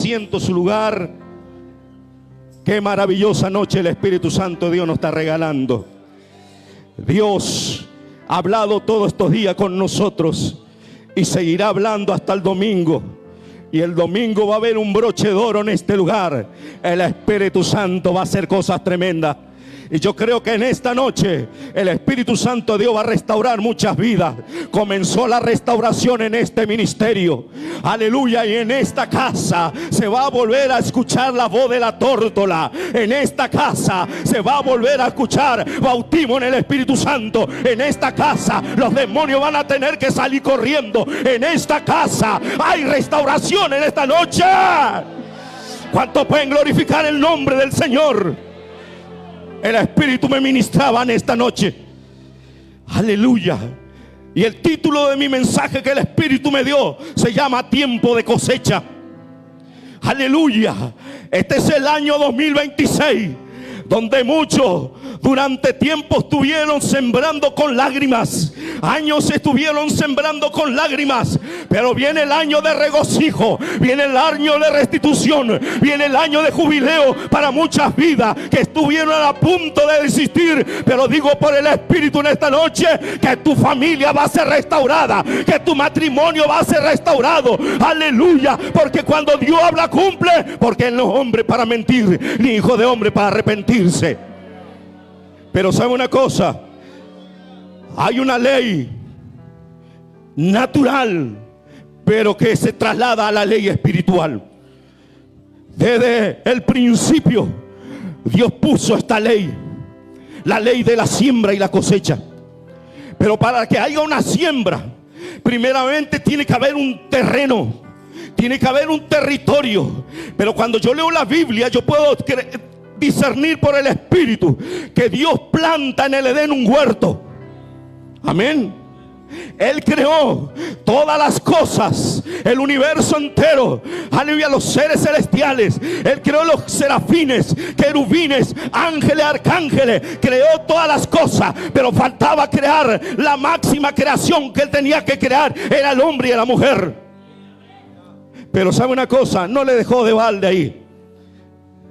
Siento su lugar. Qué maravillosa noche el Espíritu Santo de Dios nos está regalando. Dios ha hablado todos estos días con nosotros y seguirá hablando hasta el domingo. Y el domingo va a haber un broche de oro en este lugar. El Espíritu Santo va a hacer cosas tremendas. Y yo creo que en esta noche el Espíritu Santo de Dios va a restaurar muchas vidas. Comenzó la restauración en este ministerio. Aleluya. Y en esta casa se va a volver a escuchar la voz de la tórtola. En esta casa se va a volver a escuchar bautismo en el Espíritu Santo. En esta casa los demonios van a tener que salir corriendo. En esta casa hay restauración en esta noche. ¿Cuántos pueden glorificar el nombre del Señor? El Espíritu me ministraba en esta noche. Aleluya. Y el título de mi mensaje que el Espíritu me dio se llama Tiempo de Cosecha. Aleluya. Este es el año 2026, donde muchos durante tiempo estuvieron sembrando con lágrimas. Años estuvieron sembrando con lágrimas. Pero viene el año de regocijo. Viene el año de restitución. Viene el año de jubileo para muchas vidas que estuvieron a punto de desistir. Pero digo por el Espíritu en esta noche que tu familia va a ser restaurada. Que tu matrimonio va a ser restaurado. Aleluya. Porque cuando Dios habla cumple. Porque Él no es hombre para mentir, ni hijo de hombre para arrepentirse. Pero ¿sabe una cosa? Hay una ley natural, pero que se traslada a la ley espiritual. Desde el principio Dios puso esta ley, la ley de la siembra y la cosecha. Pero para que haya una siembra, primeramente tiene que haber un terreno, tiene que haber un territorio. Pero cuando yo leo la Biblia, yo puedo discernir por el Espíritu que Dios planta en el Edén un huerto. Amén. Él creó todas las cosas, el universo entero. Aleluya, los seres celestiales. Él creó los serafines, querubines, ángeles, arcángeles. Creó todas las cosas, pero faltaba crear la máxima creación que Él tenía que crear. Era el hombre y la mujer. Pero ¿sabe una cosa? No le dejó de balde ahí.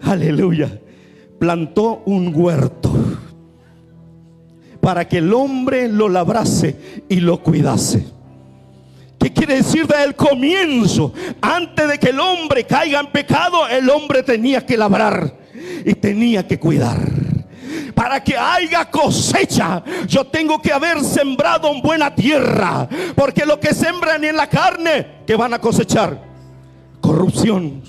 Aleluya. Plantó un huerto para que el hombre lo labrase y lo cuidase. ¿Qué quiere decir? Desde el comienzo, antes de que el hombre caiga en pecado, el hombre tenía que labrar y tenía que cuidar. Para que haya cosecha, yo tengo que haber sembrado en buena tierra. Porque lo que sembran en la carne, ¿qué van a cosechar? Corrupción.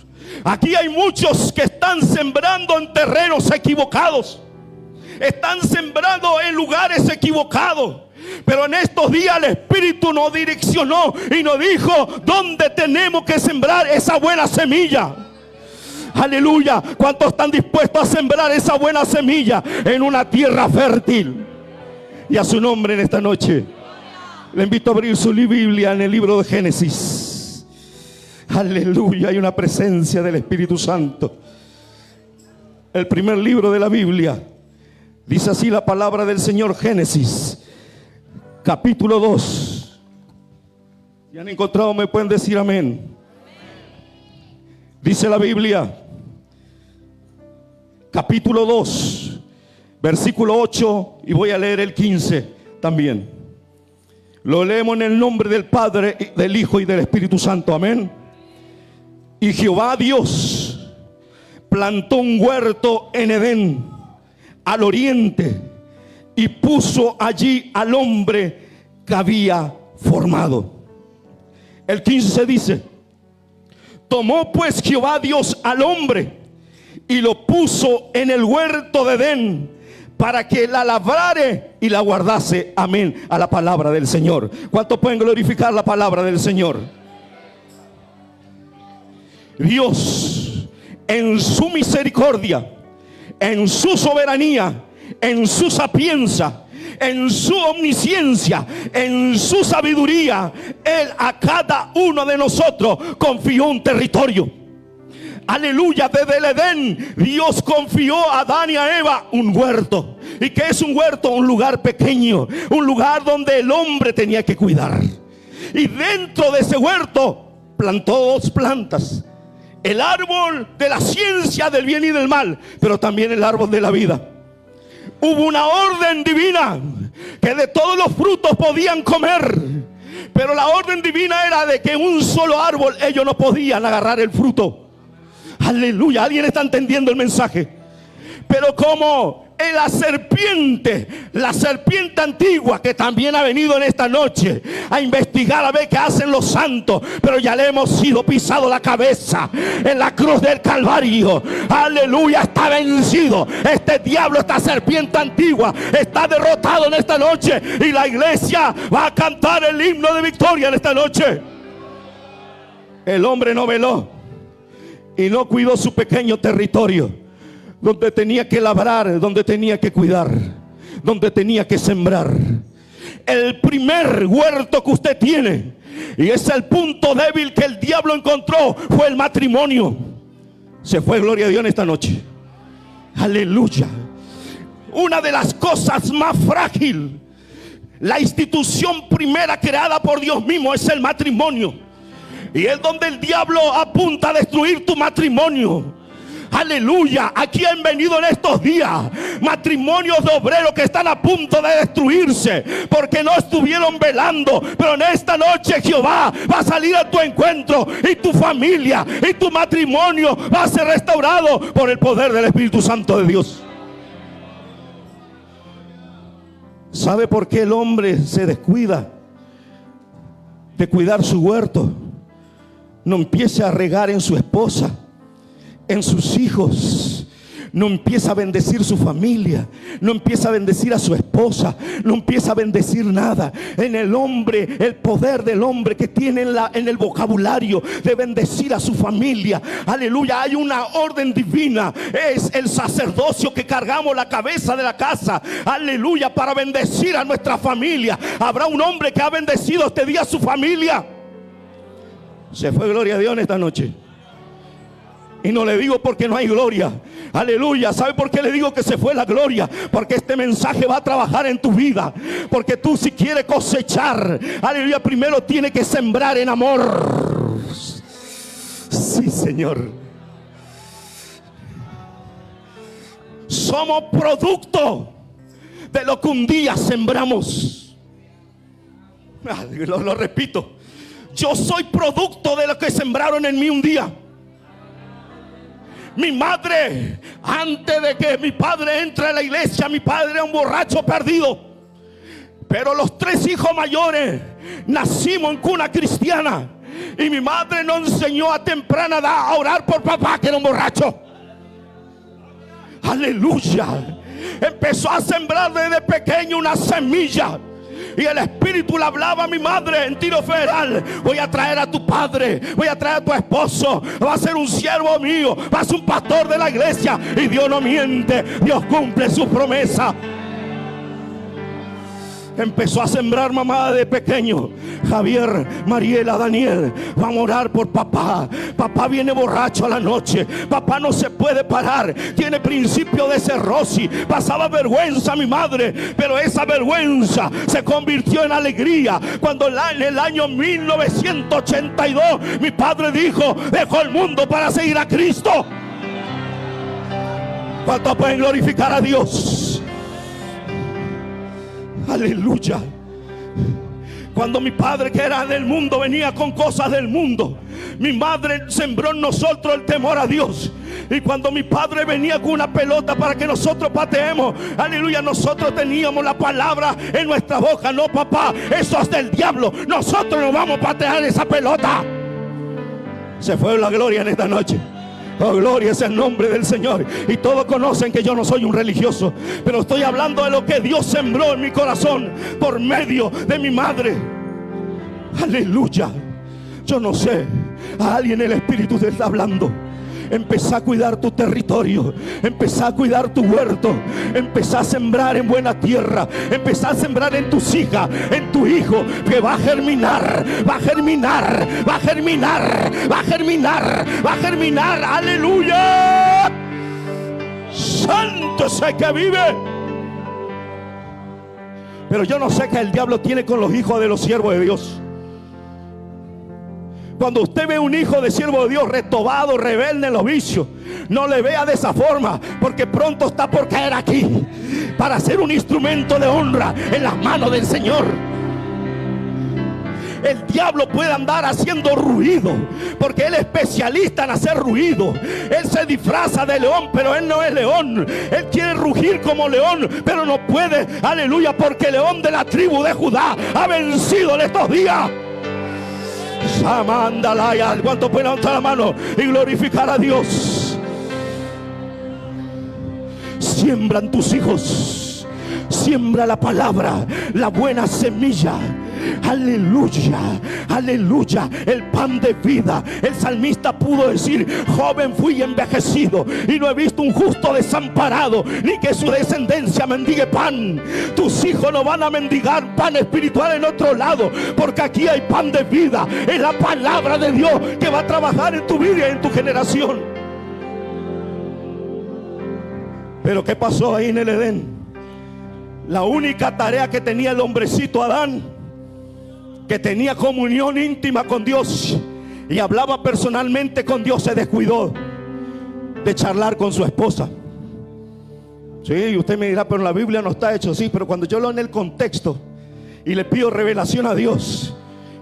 Aquí hay muchos que están sembrando en terrenos equivocados. Están sembrando en lugares equivocados. Pero en estos días el Espíritu nos direccionó y nos dijo dónde tenemos que sembrar esa buena semilla. Aleluya. ¿Cuántos están dispuestos a sembrar esa buena semilla en una tierra fértil? Y a su nombre en esta noche le invito a abrir su Biblia en el libro de Génesis. Aleluya, hay una presencia del Espíritu Santo. El primer libro de la Biblia. Dice así la palabra del Señor. Génesis, capítulo 2. Si han encontrado me pueden decir amén. Dice la Biblia, capítulo 2, versículo 8. Y voy a leer el 15 también. Lo leemos en el nombre del Padre, del Hijo y del Espíritu Santo. Amén. Y Jehová Dios plantó un huerto en Edén, al oriente, y puso allí al hombre que había formado. El 15 dice: tomó pues Jehová Dios al hombre y lo puso en el huerto de Edén para que la labrare y la guardase. Amén. A la palabra del Señor. ¿Cuántos pueden glorificar la palabra del Señor? Dios, en su misericordia, en su soberanía, en su sapiencia, en su omnisciencia, en su sabiduría, Él a cada uno de nosotros confió un territorio. Aleluya. Desde el Edén Dios confió a Adán y a Eva un huerto. ¿Y qué es un huerto? Un lugar pequeño, un lugar donde el hombre tenía que cuidar. Y dentro de ese huerto plantó dos plantas. el árbol de la ciencia del bien y del mal, pero también el árbol de la vida. Hubo una orden divina que de todos los frutos podían comer, pero la orden divina era de que un solo árbol ellos no podían agarrar el fruto. Aleluya, ¿alguien está entendiendo el mensaje? Pero como la serpiente antigua, que también ha venido en esta noche a investigar a ver qué hacen los santos, pero ya le hemos sido pisado la cabeza en la cruz del Calvario. Aleluya, está vencido este diablo, esta serpiente antigua está derrotado en esta noche, y la iglesia va a cantar el himno de victoria en esta noche. El hombre no veló y no cuidó su pequeño territorio, donde tenía que labrar, donde tenía que cuidar, donde tenía que sembrar. El primer huerto que usted tiene, y es el punto débil que el diablo encontró, fue el matrimonio. Se fue, gloria a Dios, en esta noche. Aleluya. Una de las cosas más frágiles, la institución primera creada por Dios mismo, es el matrimonio. Y es donde el diablo apunta a destruir tu matrimonio. Aleluya, aquí han venido en estos días matrimonios de obreros que están a punto de destruirse porque no estuvieron velando. Pero en esta noche Jehová va a salir a tu encuentro, y tu familia y tu matrimonio va a ser restaurado por el poder del Espíritu Santo de Dios. ¿Sabe por qué el hombre se descuida de cuidar su huerto? No empiece a regar en su esposa, en sus hijos. No empieza a bendecir su familia, no empieza a bendecir a su esposa, no empieza a bendecir nada. En el hombre, el poder del hombre que tiene en el vocabulario de bendecir a su familia. Aleluya, hay una orden divina. Es el sacerdocio que cargamos la cabeza de la casa. Aleluya, para bendecir a nuestra familia. Habrá un hombre que ha bendecido este día a su familia. Se fue, gloria a Dios, en esta noche. Y no le digo porque no hay gloria. Aleluya. ¿Sabe por qué le digo que se fue la gloria? Porque este mensaje va a trabajar en tu vida. Porque tú, si quieres cosechar, aleluya, primero tienes que sembrar en amor. Sí, Señor. Somos producto de lo que un día sembramos. Lo repito. Yo soy producto de lo que sembraron en mí un día. Mi madre, antes de que mi padre entre a la iglesia, mi padre era un borracho perdido. Pero los 3 hijos mayores nacimos en cuna cristiana, y mi madre nos enseñó a temprana edad a orar por papá, que era un borracho. Aleluya. Empezó a sembrar desde pequeño una semilla. Y el Espíritu le hablaba a mi madre en Tiro Federal: voy a traer a tu padre, voy a traer a tu esposo, va a ser un siervo mío, va a ser un pastor de la iglesia. Y Dios no miente, Dios cumple su promesa. Empezó a sembrar mamá de pequeño. Javier, Mariela, Daniel, vamos a orar por papá. Papá viene borracho a la noche, papá no se puede parar, tiene principio de cirrosis. Pasaba vergüenza mi madre, pero esa vergüenza se convirtió en alegría cuando en el año 1982 mi padre dijo: dejó el mundo para seguir a Cristo. ¿Cuántos pueden glorificar a Dios? Aleluya. Cuando mi padre, que era del mundo, venía con cosas del mundo, mi madre sembró en nosotros el temor a Dios. Y cuando mi padre venía con una pelota para que nosotros pateemos, aleluya, nosotros teníamos la palabra en nuestra boca: no, papá, eso es del diablo, nosotros no vamos a patear esa pelota. Se fue la gloria en esta noche. Oh, gloria es el nombre del Señor. Y todos conocen que yo no soy un religioso, pero estoy hablando de lo que Dios sembró en mi corazón por medio de mi madre. Aleluya. Yo no sé, a alguien el Espíritu te está hablando. Empezá a cuidar tu territorio, empezá a cuidar tu huerto, empezá a sembrar en buena tierra, empezá a sembrar en tus hijas, en tu hijo, que va a germinar, va a germinar, va a germinar, va a germinar, va a germinar. Aleluya. Santo sé que vive. Pero yo no sé qué el diablo tiene con los hijos de los siervos de Dios. Cuando usted ve un hijo de siervo de Dios retobado, rebelde en los vicios, no le vea de esa forma, porque pronto está por caer aquí para ser un instrumento de honra en las manos del Señor. El diablo puede andar haciendo ruido, porque él es especialista en hacer ruido. Él se disfraza de león, pero él no es león. Él quiere rugir como león, pero no puede. Aleluya, porque el león de la tribu de Judá ha vencido en estos días. Samandalaya. ¿Cuánto pueden levantar la mano y glorificar a Dios? Siembran tus hijos, siembra la palabra, la buena semilla. Aleluya, aleluya, el pan de vida. El salmista pudo decir: joven fui envejecido y no he visto un justo desamparado, ni que su descendencia mendigue pan. Tus hijos no van a mendigar pan espiritual en otro lado, porque aquí hay pan de vida. Es la palabra de Dios que va a trabajar en tu vida y en tu generación. Pero ¿qué pasó ahí en el Edén? La única tarea que tenía el hombrecito Adán, que tenía comunión íntima con Dios y hablaba personalmente con Dios, se descuidó de charlar con su esposa. Sí, usted me dirá, pero en la Biblia no está hecho así. Pero cuando yo leo en el contexto y le pido revelación a Dios,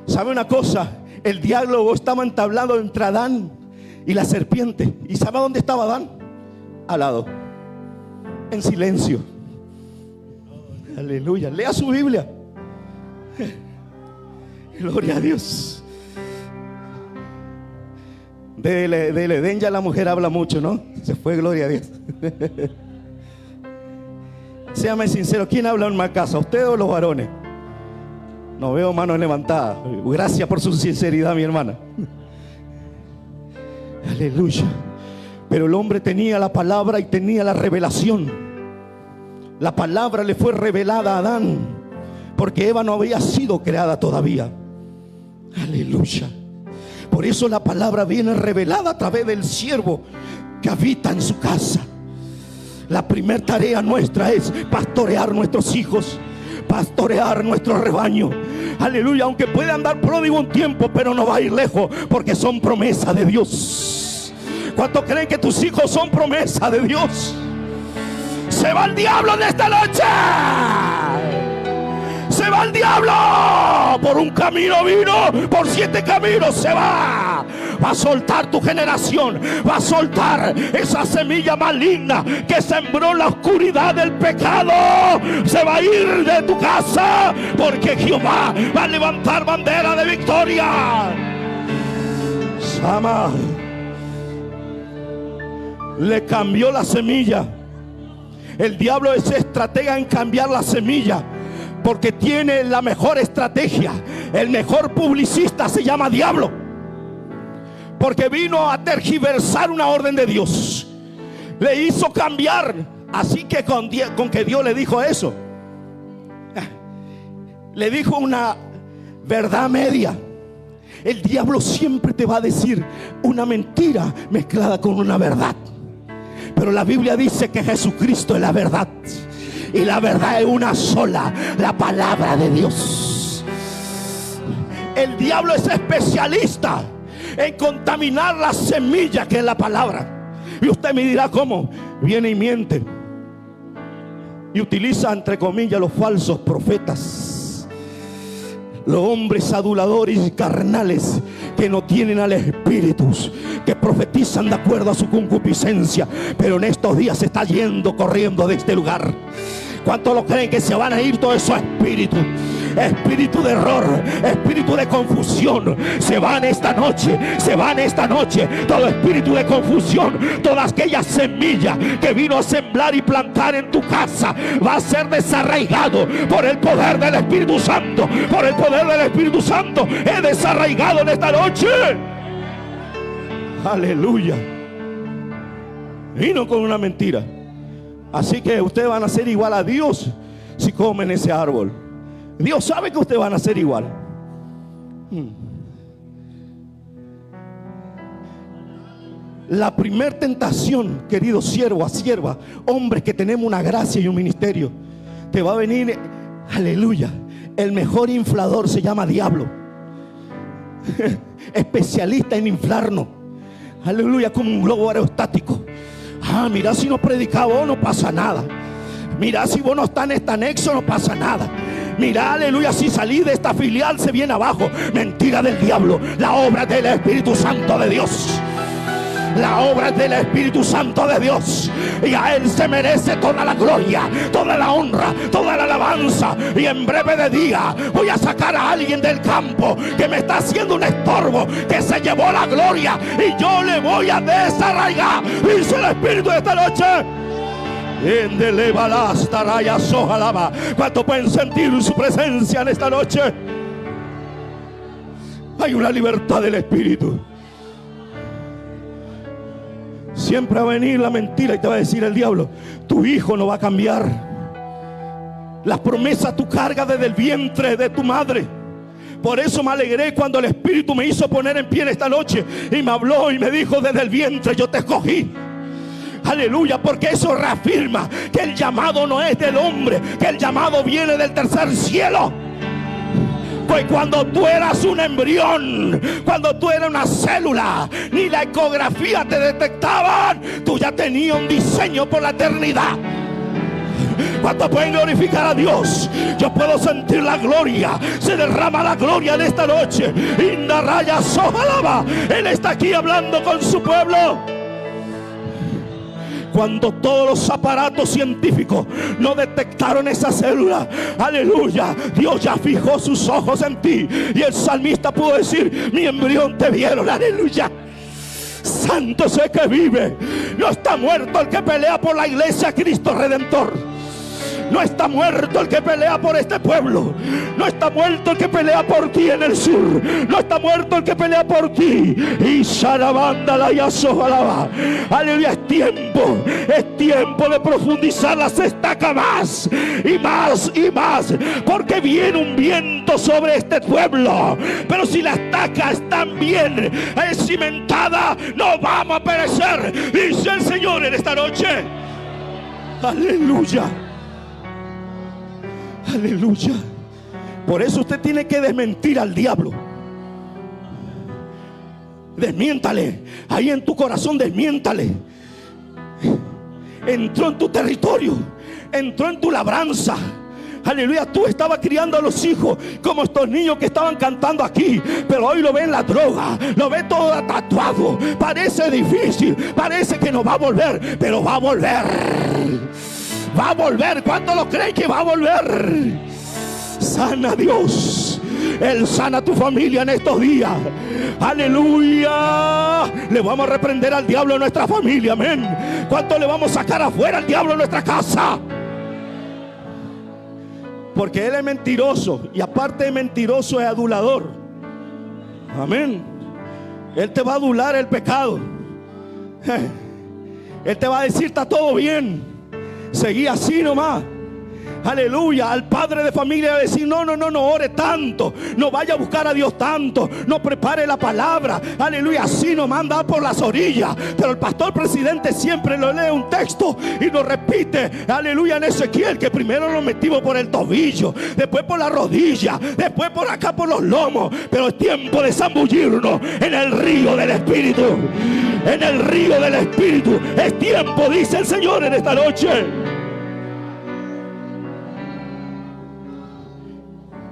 ¿sabe una cosa? El diálogo estaba entablado entre Adán y la serpiente. ¿Y sabe dónde estaba Adán? Al lado, en silencio. Aleluya, lea su Biblia. Gloria a Dios. Del Edén ya la mujer habla mucho, ¿no? Se fue, gloria a Dios. Séame sincero, ¿quién habla en más casa? ¿Usted o los varones? No veo manos levantadas. Gracias por su sinceridad, mi hermana. Aleluya. Pero el hombre tenía la palabra y tenía la revelación. La palabra le fue revelada a Adán, porque Eva no había sido creada todavía. Aleluya. Por eso la palabra viene revelada a través del siervo que habita en su casa. La primera tarea nuestra es pastorear nuestros hijos, pastorear nuestro rebaño. Aleluya. Aunque puede andar pródigo un tiempo, pero no va a ir lejos, porque son promesa de Dios. ¿Cuántos creen que tus hijos son promesa de Dios? Se va el diablo de esta noche. Se va el diablo. Por un camino vino, por 7 caminos se va. Va a soltar tu generación. Va a soltar esa semilla maligna que sembró la oscuridad del pecado. Se va a ir de tu casa, porque Jehová va a levantar bandera de victoria. Sama le cambió la semilla. El diablo es estratega en cambiar la semilla, porque tiene la mejor estrategia. El mejor publicista se llama diablo, porque vino a tergiversar una orden de Dios. Le hizo cambiar. Así que con que Dios le dijo eso, le dijo una verdad media. El diablo siempre te va a decir una mentira mezclada con una verdad. Pero la Biblia dice que Jesucristo es la verdad, y la verdad es una sola, la palabra de Dios. El diablo es especialista en contaminar la semilla que es la palabra. Y usted me dirá, ¿cómo? Viene y miente y utiliza, entre comillas, los falsos profetas, los hombres aduladores y carnales que no tienen al Espíritu, que profetizan de acuerdo a su concupiscencia, pero en estos días se está yendo corriendo de este lugar. ¿Cuántos lo creen que se van a ir todos esos espíritus? Espíritu de error, espíritu de confusión, se van esta noche, se van esta noche. Todo espíritu de confusión, toda aquella semilla que vino a sembrar y plantar en tu casa, va a ser desarraigado por el poder del Espíritu Santo. Por el poder del Espíritu Santo es desarraigado en esta noche. Aleluya. Vino con una mentira. Así que ustedes van a ser igual a Dios si comen ese árbol. Dios sabe que ustedes van a ser igual. La primer tentación, querido siervo, a sierva, hombres que tenemos una gracia y un ministerio, te va a venir, aleluya, el mejor inflador se llama diablo. especialista en inflarnos. Aleluya, como un globo aerostático. Mira, si no predicaba vos, no pasa nada. Mira, si vos no estás en este anexo, no pasa nada. Mira, aleluya, si salí de esta filial se viene abajo. Mentira del diablo. La obra del Espíritu Santo de Dios. La obra del Espíritu Santo de Dios. Y a Él se merece toda la gloria, toda la honra, toda la alabanza. Y en breve de día voy a sacar a alguien del campo que me está haciendo un estorbo, que se llevó la gloria, y yo le voy a desarraigar, dice el Espíritu de esta noche. ¿Cuánto pueden sentir su presencia en esta noche? Hay una libertad del Espíritu. Siempre va a venir la mentira y te va a decir el diablo: tu hijo no va a cambiar. Las promesas tú cargas desde el vientre de tu madre. Por eso me alegré cuando el Espíritu me hizo poner en pie esta noche y me habló y me dijo: desde el vientre yo te escogí. Aleluya, porque eso reafirma que el llamado no es del hombre, que el llamado viene del tercer cielo. Pues cuando tú eras un embrión, cuando tú eras una célula, ni la ecografía te detectaban, tú ya tenías un diseño por la eternidad. ¿Cuántos pueden glorificar a Dios? Yo puedo sentir la gloria. Se derrama la gloria en esta noche. Indarraya Sojalaba. Él está aquí hablando con su pueblo. Cuando todos los aparatos científicos no detectaron esa célula, aleluya, Dios ya fijó sus ojos en ti. Y el salmista pudo decir: mi embrión te vieron, aleluya. Santo sé que vive. No está muerto el que pelea por la iglesia Cristo Redentor. No está muerto el que pelea por este pueblo. No está muerto el que pelea por ti en el sur. No está muerto el que pelea por ti. Y Sharabanda la Yasojalaba. Aleluya, es tiempo de profundizar las estacas más y más y más, porque viene un viento sobre este pueblo. Pero si las estacas están bien cimentadas, no vamos a perecer, dice el Señor en esta noche. Aleluya. Aleluya. Por eso usted tiene que desmentir al diablo. Desmiéntale. Ahí en tu corazón, desmiéntale. Entró en tu territorio, entró en tu labranza. Aleluya, tú estabas criando a los hijos como estos niños que estaban cantando aquí, pero hoy lo ven la droga, lo ven todo tatuado. Parece difícil, parece que no va a volver, pero va a volver. Va a volver. ¿Cuánto lo creen que va a volver? Sana Dios. Él sana tu familia en estos días. Aleluya. Le vamos a reprender al diablo en nuestra familia. Amén. ¿Cuánto le vamos a sacar afuera al diablo en nuestra casa? Porque él es mentiroso, y aparte de mentiroso es adulador. Amén. Él te va a adular el pecado. Él te va a decir: está todo bien, seguí así nomás. Aleluya. Al padre de familia va a decir: no ore tanto, no vaya a buscar a Dios tanto, no prepare la palabra. Aleluya, así nomás anda por las orillas. Pero el pastor presidente siempre lo lee un texto y nos repite, aleluya, en Ezequiel, que primero lo metimos por el tobillo, después por la rodilla, después por acá por los lomos. Pero es tiempo de zambullirnos en el río del Espíritu. En el río del Espíritu es tiempo, dice el Señor en esta noche.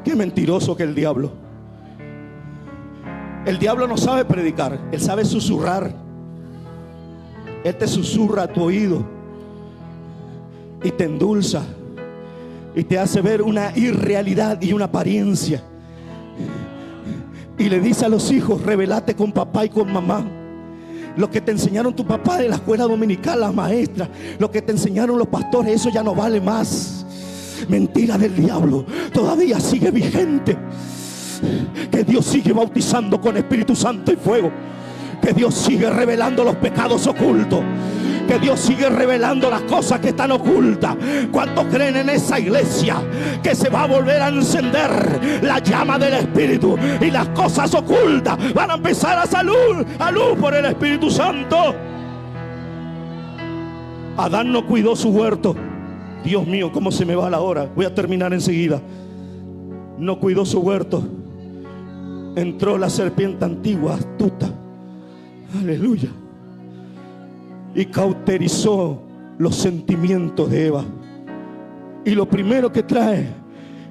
Qué mentiroso que el diablo. El diablo no sabe predicar, él sabe susurrar. Él te susurra a tu oído y te endulza y te hace ver una irrealidad y una apariencia. Y le dice a los hijos: rebelate con papá y con mamá. Lo que te enseñaron tu papá de la escuela dominical, las maestras, lo que te enseñaron los pastores, eso ya no vale más. Mentira del diablo, todavía sigue vigente. Que Dios sigue bautizando con Espíritu Santo y fuego. Que Dios sigue revelando los pecados ocultos. Que Dios sigue revelando las cosas que están ocultas. ¿Cuántos creen en esa iglesia que se va a volver a encender la llama del Espíritu y las cosas ocultas van a empezar a salir a luz por el Espíritu Santo? Adán no cuidó su huerto. Dios mío, cómo se me va la hora. Voy a terminar enseguida. No cuidó su huerto. entró la serpiente antigua, astuta, aleluya, y cauterizó los sentimientos de Eva. Y lo primero que trae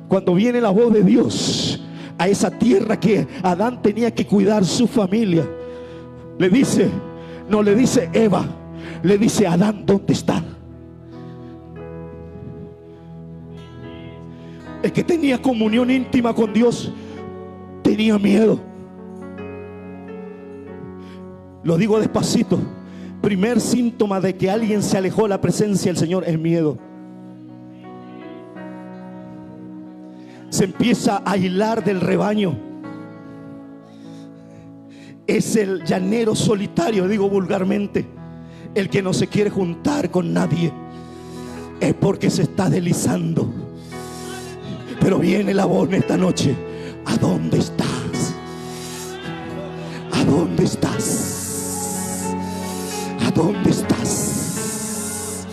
cuando viene la voz de Dios a esa tierra que Adán tenía que cuidar su familia, le dice, no le dice Eva, le dice Adán, ¿dónde está? El que tenía comunión íntima con Dios tenía miedo. Lo digo despacito. Primer síntoma de que alguien se alejó de la presencia del Señor es miedo. Se empieza a aislar del rebaño. Es el llanero solitario, digo vulgarmente, el que no se quiere juntar con nadie. Es porque se está deslizando. Pero viene la voz en esta noche. ¿A dónde estás? ¿A dónde estás? ¿A dónde estás?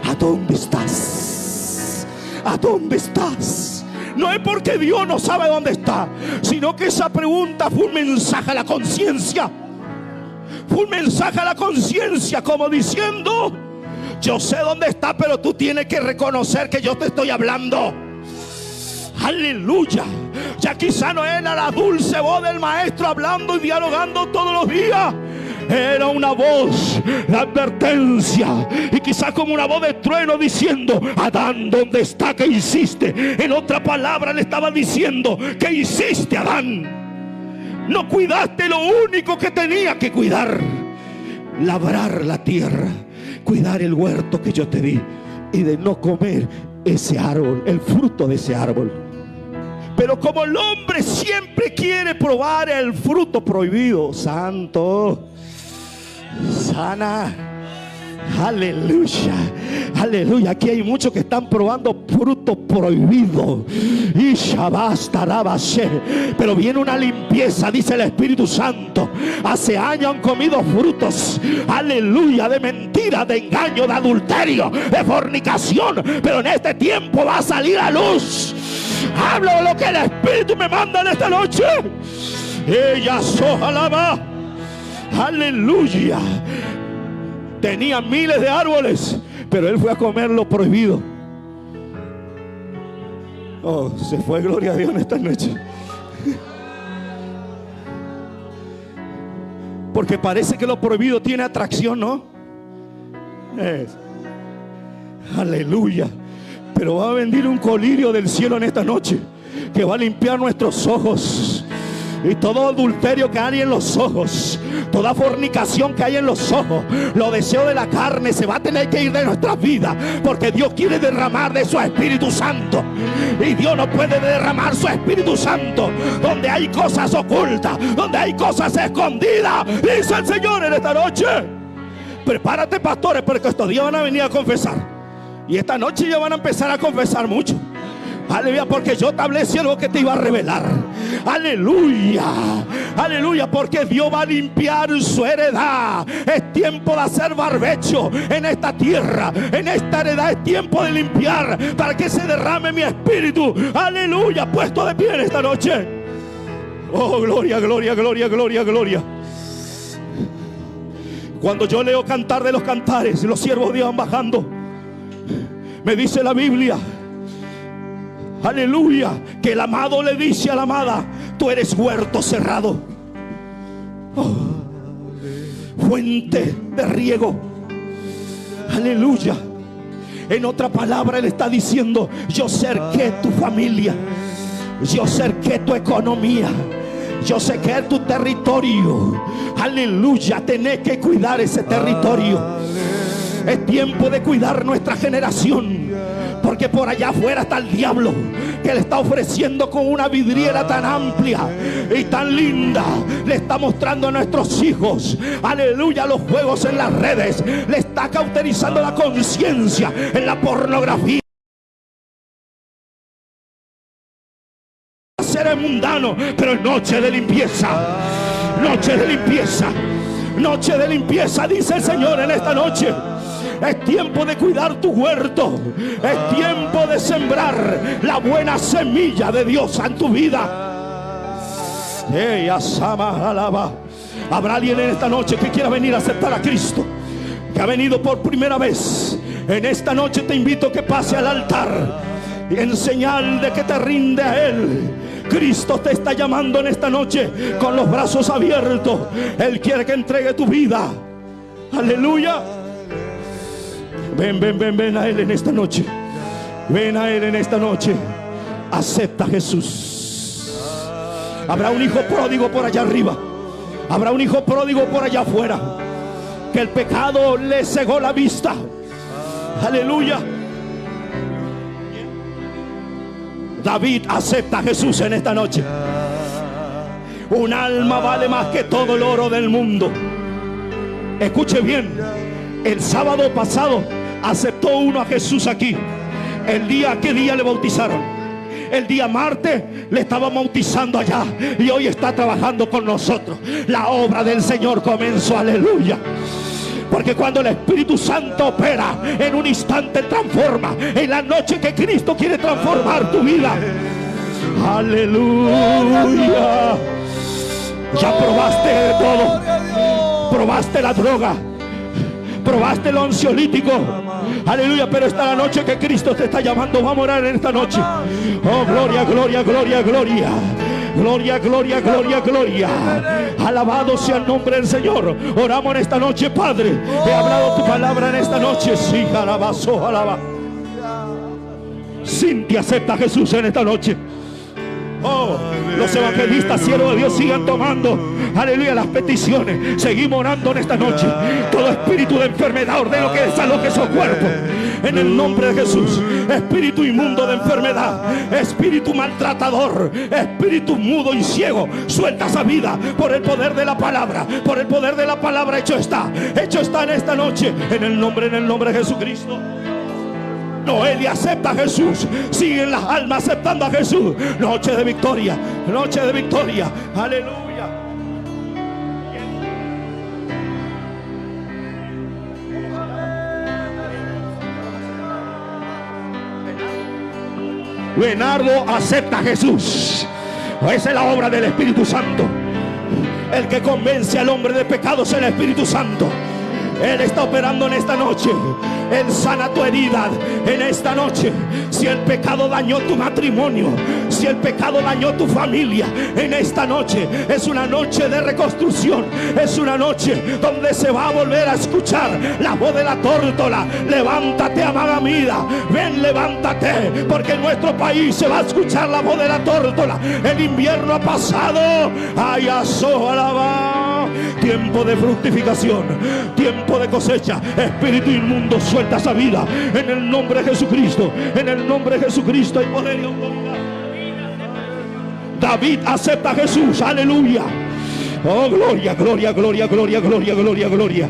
¿A dónde estás? ¿A dónde estás? No es porque Dios no sabe dónde está, sino que esa pregunta fue un mensaje a la conciencia. Fue un mensaje a la conciencia, como diciendo: yo sé dónde está, pero tú tienes que reconocer que yo te estoy hablando. Aleluya. Ya quizá no era la dulce voz del maestro hablando y dialogando todos los días. Era una voz de advertencia, y quizá como una voz de trueno diciendo: Adán, ¿dónde está? ¿Qué hiciste? En otra palabra le estaba diciendo: ¿qué hiciste, Adán? No cuidaste lo único que tenía que cuidar: labrar la tierra, cuidar el huerto que yo te di, y de no comer ese árbol, el fruto de ese árbol. Pero como el hombre siempre quiere probar el fruto prohibido, santo, sana, aleluya, aleluya. Aquí hay muchos que están probando fruto prohibido. Y pero viene una limpieza, dice el Espíritu Santo. Hace años han comido frutos, aleluya, de mentira, de engaño, de adulterio, de fornicación, pero en este tiempo va a salir a luz. Hablo de lo que el Espíritu me manda en esta noche. Ella sojalaba, aleluya. Tenía miles de árboles, pero él fue a comer lo prohibido. Oh, se fue, gloria a Dios, en esta noche. Porque parece que lo prohibido tiene atracción, ¿no? Aleluya. Pero va a venir un colirio del cielo en esta noche que va a limpiar nuestros ojos. Y todo adulterio que hay en los ojos, toda fornicación que hay en los ojos, los deseos de la carne se va a tener que ir de nuestras vidas, porque Dios quiere derramar de su Espíritu Santo. Y Dios no puede derramar su Espíritu Santo donde hay cosas ocultas, donde hay cosas escondidas. Dice el Señor en esta noche: prepárate, pastores, porque estos días van a venir a confesar. Y esta noche ya van a empezar a confesar mucho. Aleluya, porque yo te hablé algo que te iba a revelar. Aleluya, aleluya, porque Dios va a limpiar su heredad. Es tiempo de hacer barbecho en esta tierra, en esta heredad. Es tiempo de limpiar para que se derrame mi espíritu. Aleluya, puesto de pie en esta noche. Oh, gloria, gloria, gloria, gloria, gloria. Cuando yo leo Cantar de los Cantares, los siervos de Dios van bajando. Me dice la Biblia, aleluya, que el amado le dice a la amada: tú eres huerto cerrado, fuente de riego. Aleluya. En otra palabra, él está diciendo: yo cerqué tu familia, yo cerqué tu economía, yo cerqué tu territorio. Aleluya, tenés que cuidar ese territorio. Es tiempo de cuidar nuestra generación, porque por allá afuera está el diablo, que le está ofreciendo con una vidriera tan amplia y tan linda. Le está mostrando a nuestros hijos, aleluya, los juegos en las redes. Le está cauterizando la conciencia en la pornografía. Ser mundano, pero es noche de limpieza. Noche de limpieza. Noche de limpieza, dice el Señor en esta noche. Es tiempo de cuidar tu huerto. Es tiempo de sembrar la buena semilla de Dios en tu vida. Habrá alguien en esta noche que quiera venir a aceptar a Cristo, que ha venido por primera vez. En esta noche te invito a que pase al altar en señal de que te rinde a Él. Cristo te está llamando en esta noche con los brazos abiertos. Él quiere que entregue tu vida. Aleluya. Ven a Él en esta noche. Ven a Él en esta noche. Acepta a Jesús. Habrá un hijo pródigo por allá arriba. Habrá un hijo pródigo por allá afuera, que el pecado le cegó la vista. Aleluya. David acepta a Jesús en esta noche. Un alma vale más que todo el oro del mundo. Escuche bien. El sábado pasado aceptó uno a Jesús aquí. ¿Qué día le bautizaron? El día martes le estaba bautizando allá, y hoy está trabajando con nosotros. La obra del Señor comenzó. Aleluya. Porque cuando el Espíritu Santo opera, en un instante transforma. En la noche que Cristo quiere transformar tu vida. Aleluya. Ya probaste de todo. Probaste la droga, probaste el ansiolítico. Aleluya. Pero esta es la noche que Cristo te está llamando. Va a morar en esta noche. Oh, gloria, gloria, gloria, gloria. Gloria, gloria, gloria, gloria. Alabado sea el nombre del Señor. Oramos en esta noche, Padre. He hablado tu palabra en esta noche. Sí, alabazo, alaba. Cintia acepta a Jesús en esta noche. Oh, los evangelistas, siervos de Dios, sigan tomando, aleluya, las peticiones. Seguimos orando en esta noche. Todo espíritu de enfermedad, ordeno que desaloje su cuerpo en el nombre de Jesús. Espíritu inmundo de enfermedad, espíritu maltratador, espíritu mudo y ciego, suelta esa vida por el poder de la palabra. Por el poder de la palabra hecho está en esta noche, en el nombre de Jesucristo. Noelia acepta a Jesús. Siguen las almas aceptando a Jesús. Noche de victoria, noche de victoria. Aleluya. Leonardo acepta a Jesús. Esa es la obra del Espíritu Santo. El que convence al hombre de pecados es el Espíritu Santo. Él está operando en esta noche. Él sana tu herida en esta noche. Si el pecado dañó tu matrimonio, si el pecado dañó tu familia, en esta noche es una noche de reconstrucción. Es una noche donde se va a volver a escuchar la voz de la tórtola. Levántate, amada mía. Ven, levántate, porque en nuestro país se va a escuchar la voz de la tórtola. El invierno ha pasado. Ay, alaba. Tiempo de fructificación, tiempo de cosecha. Espíritu inmundo, suelta esa vida en el nombre de Jesucristo. En el nombre de Jesucristo hay poder y autoridad. David acepta a Jesús. Aleluya. Oh, gloria, gloria, gloria, gloria, gloria, gloria, gloria.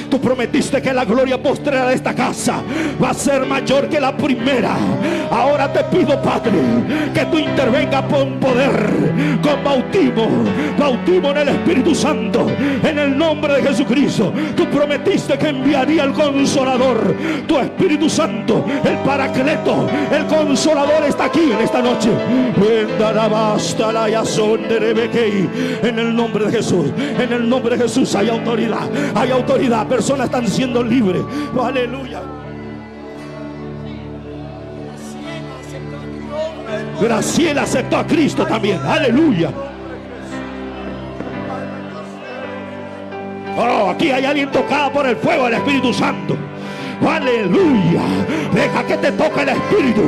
Tú prometiste que la gloria postrera de esta casa va a ser mayor que la primera. Ahora te pido, Padre, que tú intervengas con poder, con bautismo en el Espíritu Santo, en el nombre de Jesucristo. Tú prometiste que enviaría el Consolador, tu Espíritu Santo, el Paracleto, el Consolador está aquí en esta noche. En el nombre de Jesús, en el nombre de Jesús hay autoridad, hay autoridad. Personas están siendo libres. Aleluya. Graciela aceptó a Cristo también. Aleluya. Oh, aquí hay alguien tocado por el fuego del Espíritu Santo. Aleluya. Deja que te toque el Espíritu.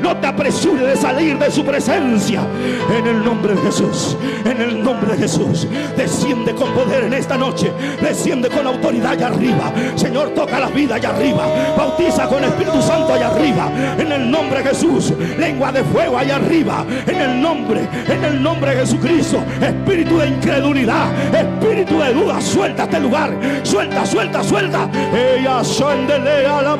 No te apresures de salir de su presencia. En el nombre de Jesús, en el nombre de Jesús, desciende con poder en esta noche. Desciende con autoridad allá arriba. Señor, toca la vida allá arriba. Bautiza con el Espíritu Santo allá arriba. En el nombre de Jesús. Lengua de fuego allá arriba. En el nombre de Jesucristo. Espíritu de incredulidad, espíritu de duda, suelta este lugar. Suelta, suelta, suelta. Ella son de alaba.